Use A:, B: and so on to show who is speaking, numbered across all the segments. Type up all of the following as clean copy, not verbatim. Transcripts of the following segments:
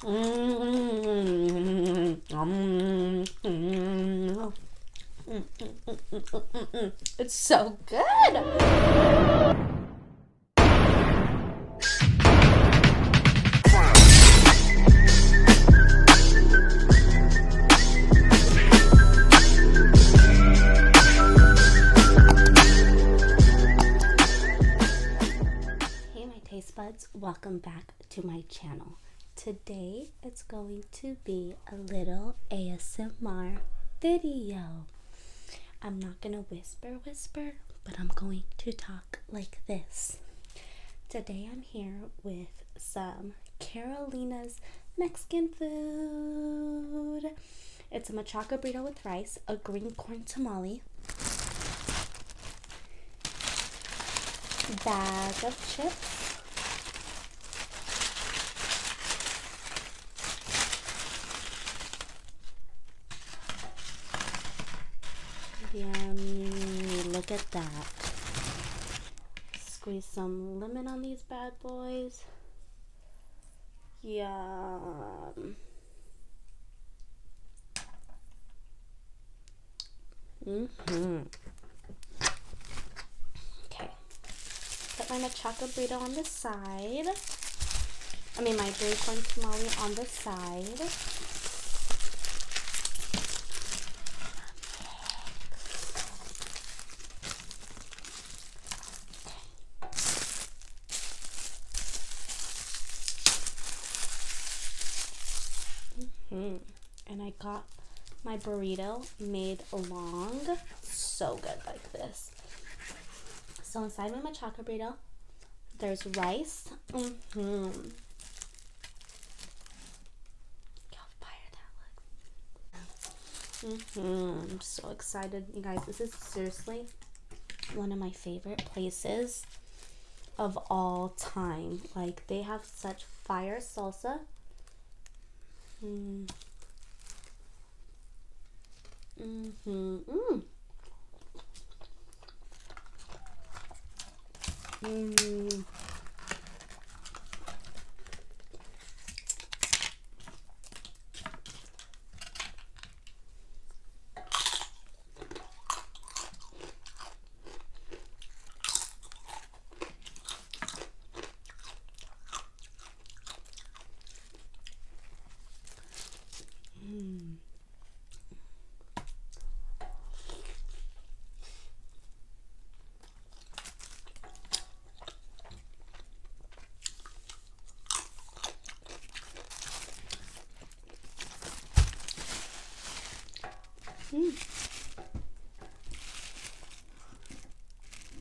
A: It's so good. Hey my taste buds, welcome back to my channel. Today it's going to be a little ASMR video. I'm not gonna whisper, but I'm going to talk like this. Today I'm here with some Carolina's Mexican food. It's a machaca burrito with rice, a green corn tamale, bag of chips, yummy, look at that. Squeeze some lemon on these bad boys. Yum. Okay. Put my machaca burrito on the side. My green corn tamale on the side. And I got my burrito made long, so good like this. So inside my machaca burrito, there's rice. Look how fire that looks. I'm so excited, you guys. This is seriously one of my favorite places of all time. Like, they have such fire salsa.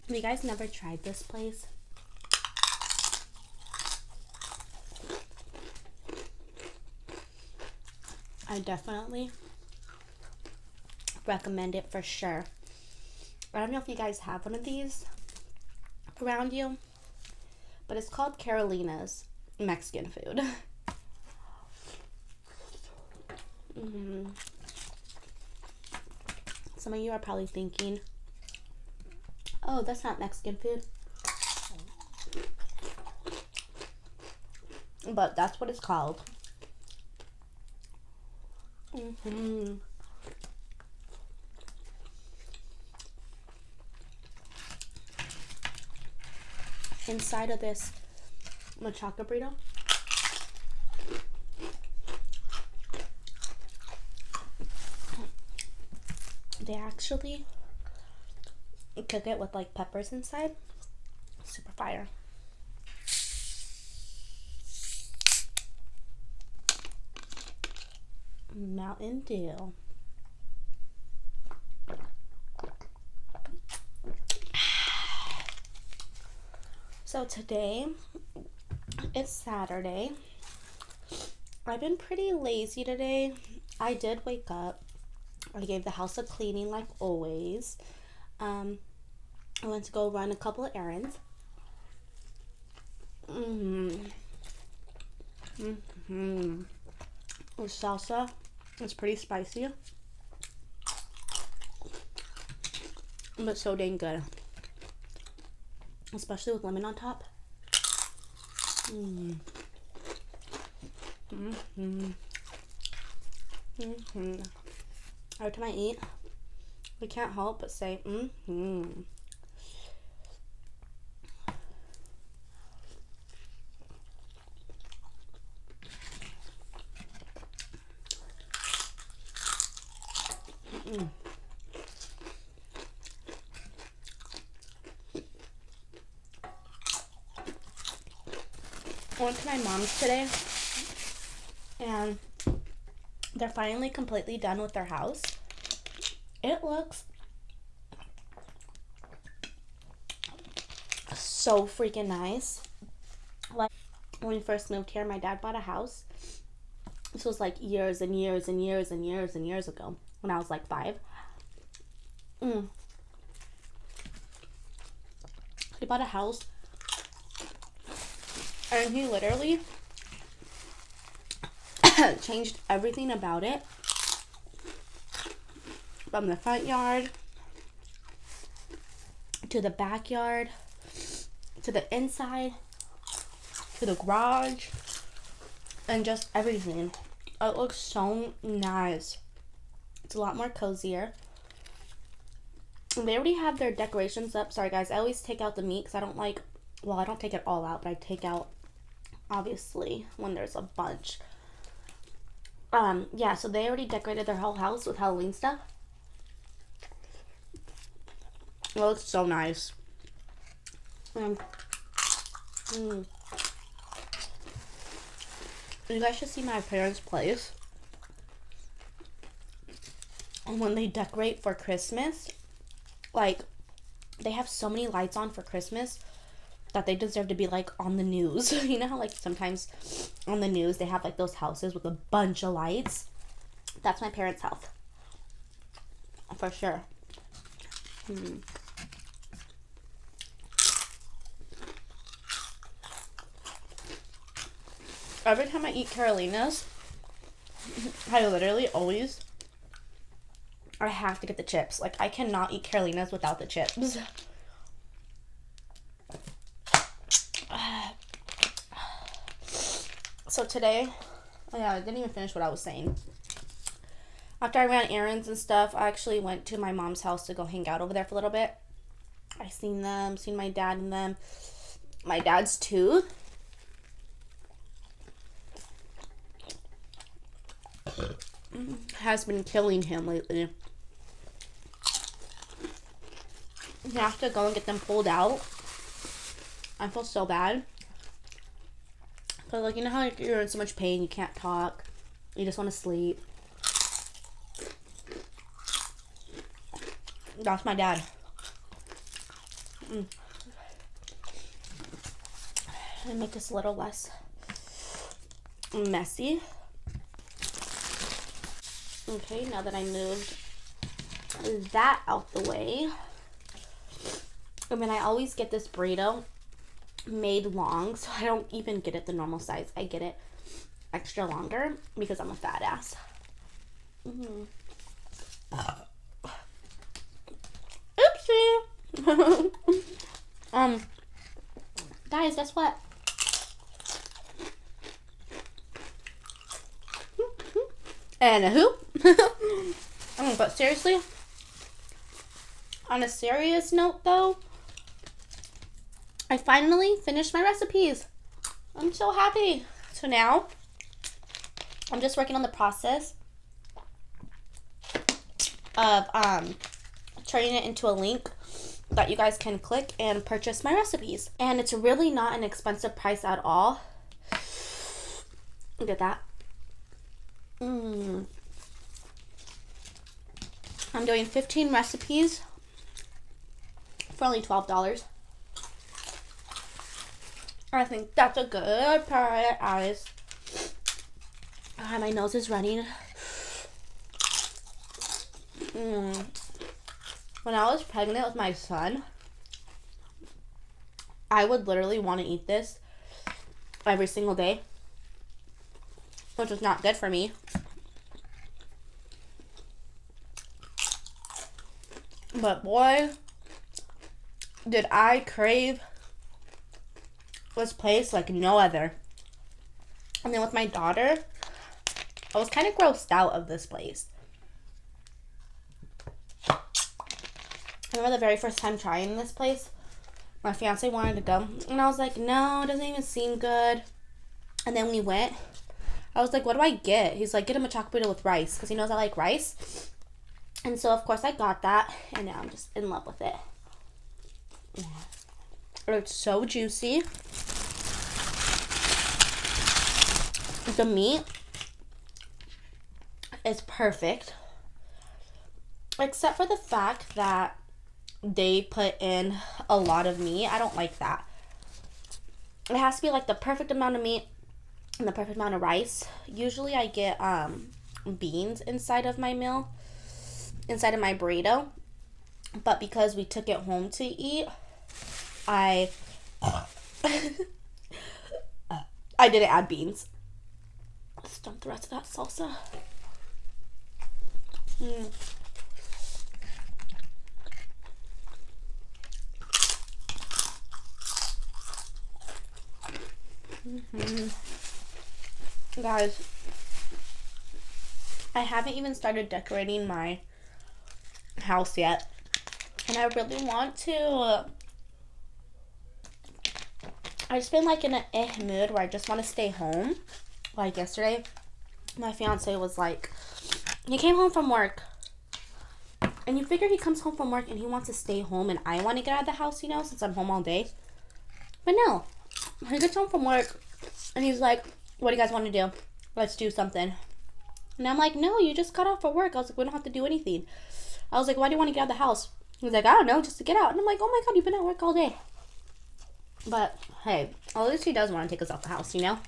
A: Have you guys never tried this place? I definitely recommend it for sure. I don't know if you guys have one of these around you, but it's called Carolina's Mexican food. Some of you are probably thinking, oh, that's not Mexican food. But that's what it's called. Inside of this machaca burrito, they actually cook it with like peppers inside. Super fire. Mountain Dew. So today, it's Saturday. I've been pretty lazy today. I did wake up. I gave the house a cleaning like always. I went to go run a couple of errands. The salsa is pretty spicy, but so dang good, especially with lemon on top. Every time I eat, we can't help but say, I went to my mom's today, and they're finally completely done with their house. It looks so freaking nice. Like, when we first moved here, my dad bought a house. This was like years and years and years and years and years ago, when I was like 5. He bought a house, and he literally changed everything about it, from the front yard to the backyard to the inside to the garage and just everything. It looks so nice. It's a lot more cozier. They already have their decorations up. Sorry guys, I always take out the meat because I don't like, well, I don't take it all out, but I take out, obviously, when there's a bunch. Yeah, so they already decorated their whole house with Halloween stuff. It looks so nice. You guys should see my parents' place. And when they decorate for Christmas, like, they have so many lights on for Christmas that they deserve to be, like, on the news. You know how, like, sometimes on the news they have, like, those houses with a bunch of lights? That's my parents' house. For sure. Every time I eat Carolina's, I literally always, I have to get the chips. Like, I cannot eat Carolina's without the chips. So today, oh yeah, I didn't even finish what I was saying. After I ran errands and stuff, I actually went to my mom's house to go hang out over there for a little bit. I seen my dad and them. My dad's tooth has been killing him lately. You have to go and get them pulled out. I feel so bad. But, like, you know how, like, you're in so much pain, you can't talk, you just want to sleep. That's my dad. I make this a little less messy. Okay, now that I moved that out the way, I mean, I always get this burrito made long, so I don't even get it the normal size. I get it extra longer because I'm a fat ass. Oopsie. Guys, guess what? And a who? But seriously, on a serious note though, I finally finished my recipes. I'm so happy. So now, I'm just working on the process of turning it into a link that you guys can click and purchase my recipes. And it's really not an expensive price at all. Look at that. I'm doing 15 recipes for only $12. I think that's a good price. My nose is running. When I was pregnant with my son, I would literally want to eat this every single day, which is not good for me. But boy, did I crave this place like no other. And then with my daughter, I was kind of grossed out of this place. I remember the very first time trying this place, my fiance wanted to go, and I was like, no, it doesn't even seem good. And then we went. I was like, what do I get? He's like, get a machaca burrito with rice, because he knows I like rice. And so, of course, I got that, and now I'm just in love with it. It's so juicy. The meat is perfect, except for the fact that they put in a lot of meat. I don't like that. It has to be like the perfect amount of meat and the perfect amount of rice. Usually I get beans inside of my meal, inside of my burrito, but because we took it home to eat, I didn't add beans. Let's dump the rest of that salsa. Guys, I haven't even started decorating my house yet, and I really want to. I just been like in an mood where I just want to stay home. Like yesterday, my fiance was like, he came home from work, and you figure he comes home from work and he wants to stay home, and I want to get out of the house, you know, since I'm home all day. But no, he gets home from work and he's like, what do you guys want to do? Let's do something. And I'm like, no, you just got off for work. I was like, we don't have to do anything. I was like, why do you want to get out of the house? He's like, I don't know, just to get out. And I'm like, oh my god, you've been at work all day. But hey, at least he does want to take us out the house, you know?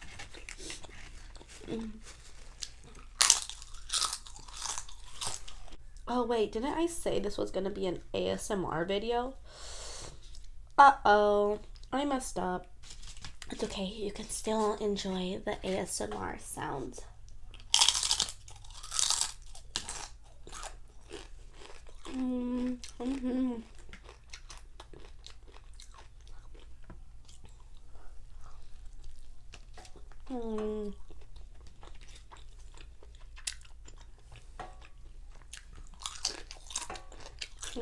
A: Oh wait, didn't I say this was going to be an ASMR video? Uh-oh, I messed up. It's okay, you can still enjoy the ASMR sounds.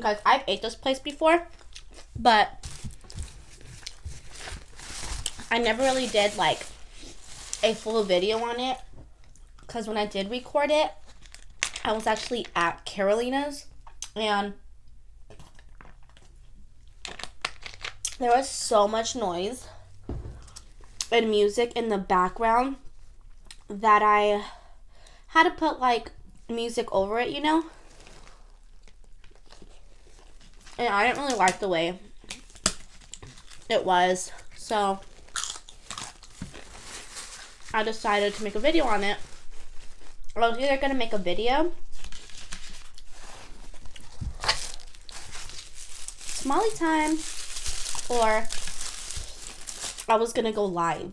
A: Guys, I've ate this place before, but I never really did like a full video on it, because when I did record it, I was actually at Carolina's, and there was so much noise and music in the background that I had to put like music over it, you know? And I didn't really like the way it was, so I decided to make a video on it. I was either going to make a video, tamale time, or I was going to go live.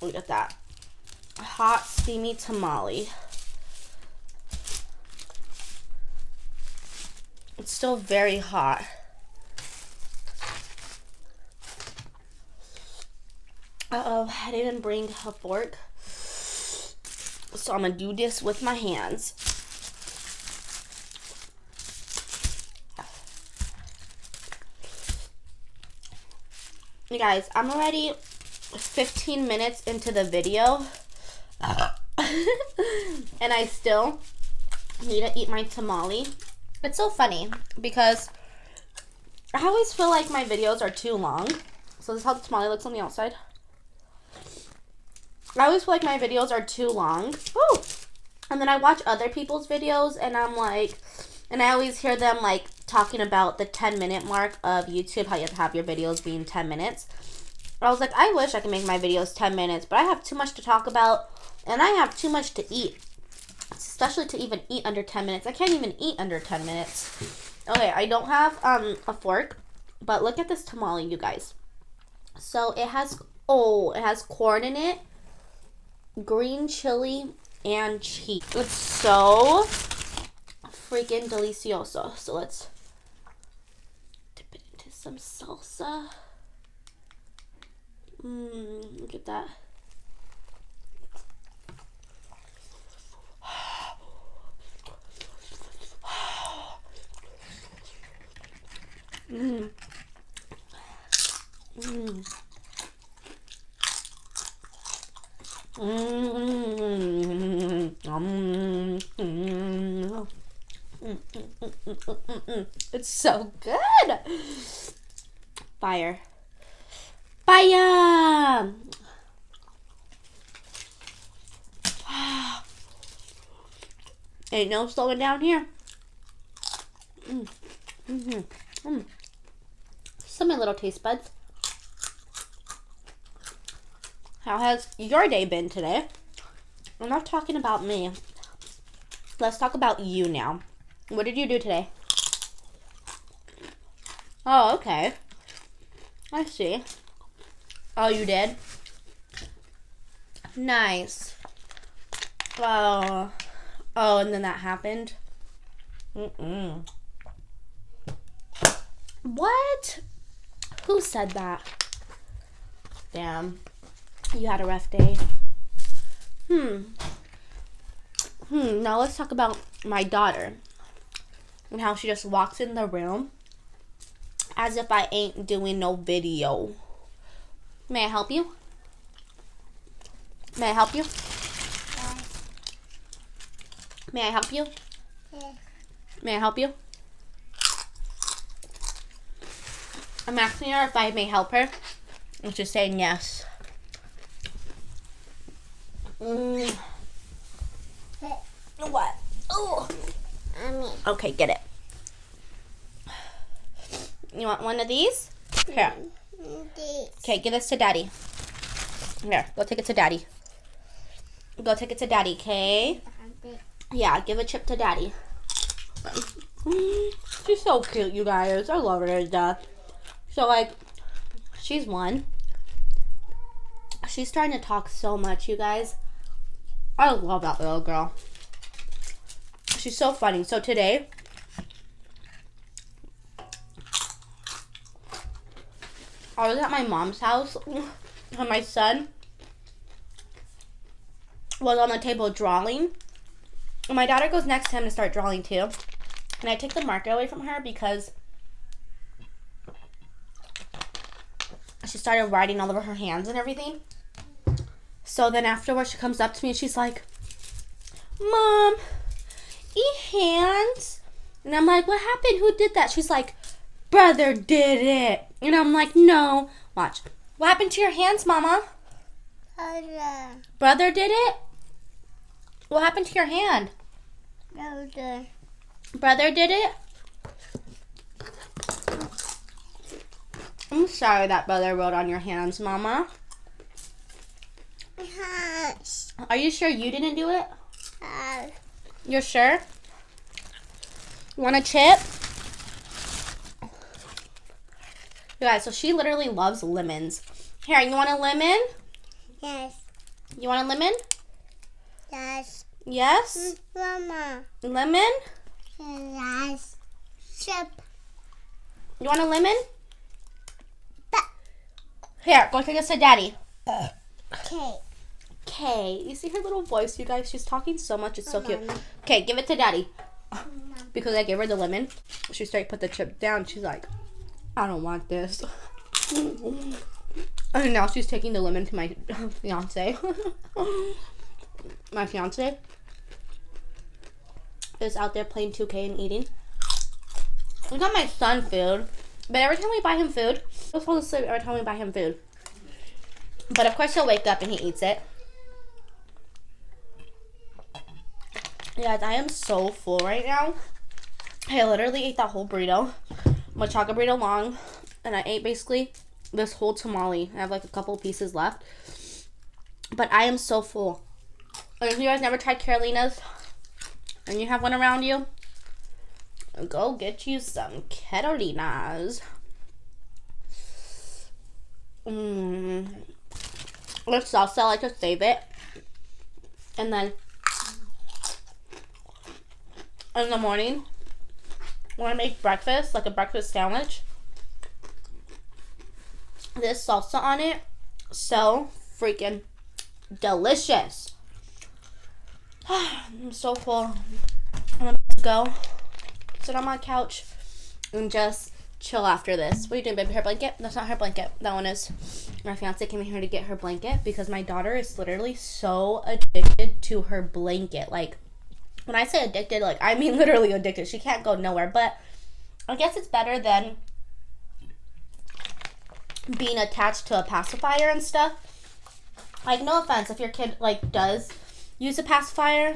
A: Look at that. Hot, steamy tamale. It's still very hot. Uh-oh, I didn't bring a fork. So I'm gonna do this with my hands. You guys, I'm already 15 minutes into the video. And I still need to eat my tamale. It's so funny because I always feel like my videos are too long. So this is how the tamale looks on the outside. I always feel like my videos are too long. Ooh. And then I watch other people's videos and I'm like, and I always hear them like talking about the 10-minute mark of YouTube, how you have to have your videos being 10 minutes. I was like, I wish I could make my videos 10 minutes, but I have too much to talk about and I have too much to eat, especially to even eat under 10 minutes. I can't even eat under 10 minutes. Okay, I don't have a fork, but look at this tamale, you guys. So it has corn in it, green chili, and cheese. It's so freaking delicioso. So let's dip it some salsa. Look at that. It's so good. Fire. Fire. Ain't no slowing down here. So my little taste buds. How has your day been today? I'm not talking about me. Let's talk about you now. What did you do today? Oh, okay. I see. Oh, you did? Nice. Oh, and then that happened? What? Who said that? Damn. You had a rough day. Now let's talk about my daughter. And how she just walks in the room as if I ain't doing no video. May I help you? May I help you?
B: Yes.
A: May I help you?
B: Yes.
A: May I help you? I'm asking her if I may help her. And she's saying yes. What? Oh. Okay, get it. You want one of these? Here. Okay, give this to Daddy. Here, go take it to Daddy. Go take it to Daddy, okay? Yeah, give a chip to Daddy. She's so cute, you guys. I love her to death. So, like, she's one. She's starting to talk so much, you guys. I love that little girl. She's so funny. So today, I was at my mom's house and my son was on the table drawing. And my daughter goes next to him to start drawing too. And I take the marker away from her because she started writing all over her hands and everything. So then afterwards she comes up to me and she's like, Mom, hands. And I'm like, what happened? Who did that? She's like, brother did it. And I'm like, no. Watch. What happened to your hands, Mama? Brother did it? What happened to your hand? Brother did it? I'm sorry that brother wrote on your hands, Mama.
B: Yes.
A: Are you sure you didn't do it? You're sure? You want a chip? You guys, so she literally loves lemons. Here, you want a lemon?
B: Yes.
A: You want a lemon?
B: Yes.
A: Yes?
B: Mama.
A: Lemon?
B: Yes. Chip.
A: You want a lemon? Here, go take this to Daddy.
B: Okay.
A: Okay, you see her little voice, you guys? She's talking so much, it's so cute. Okay, give it to Daddy. Because I gave her the lemon, she straight put the chip down. She's like, I don't want this. And now she's taking the lemon to my fiance. My fiance is out there playing 2K and eating. We got my son food, but every time we buy him food, he'll fall asleep every time we buy him food. But of course he'll wake up and he eats it. Yeah, I am so full right now. I literally ate that whole burrito, Machaca burrito long, and I ate basically this whole tamale. I have like a couple pieces left, but I am so full. And if you guys never tried Carolina's and you have one around you, go get you some Carolina's. With salsa, I like to save it, and then in the morning when I make breakfast, like a breakfast sandwich, this salsa on it. So freaking delicious. I'm so full. I'm about to go sit on my couch and just chill after this. What are you doing, baby? Her blanket? That's not her blanket. That one is. My fiance came in here to get her blanket because my daughter is literally so addicted to her blanket. Like, when I say addicted, like, I mean literally addicted. She can't go nowhere. But I guess it's better than being attached to a pacifier and stuff. Like, no offense if your kid, like, does use a pacifier.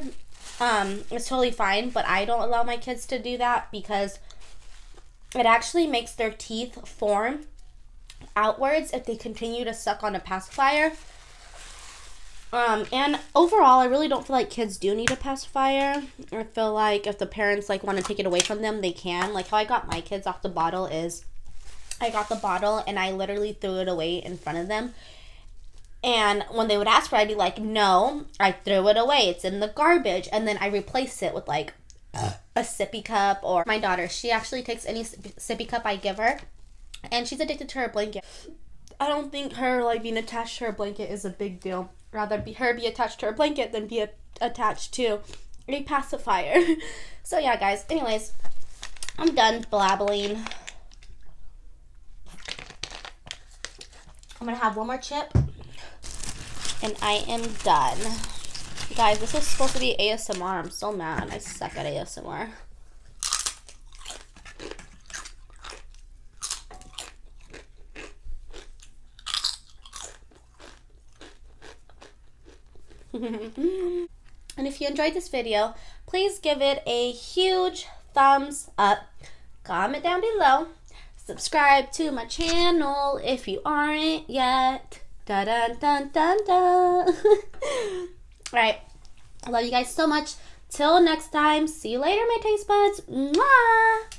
A: It's totally fine. But I don't allow my kids to do that because it actually makes their teeth form outwards if they continue to suck on a pacifier. And overall, I really don't feel like kids do need a pacifier. I feel like if the parents, like, want to take it away from them, they can. Like, how I got my kids off the bottle is I got the bottle and I literally threw it away in front of them. And when they would ask for it, I'd be like, no, I threw it away. It's in the garbage. And then I replace it with, like, a sippy cup. Or my daughter, she actually takes any sippy cup I give her. And she's addicted to her blanket. I don't think her, like, being attached to her blanket is a big deal. Rather be attached to her blanket than be attached to a pacifier. So, yeah, guys. Anyways, I'm done blabbling. I'm going to have one more chip. And I am done. Guys, this was supposed to be ASMR. I'm so mad. I suck at ASMR. And if you enjoyed this video, please give it a huge thumbs up. Comment down below. Subscribe to my channel if you aren't yet. Dun dun dun dun dun. Alright. I love you guys so much. Till next time. See you later, my taste buds. Mwah!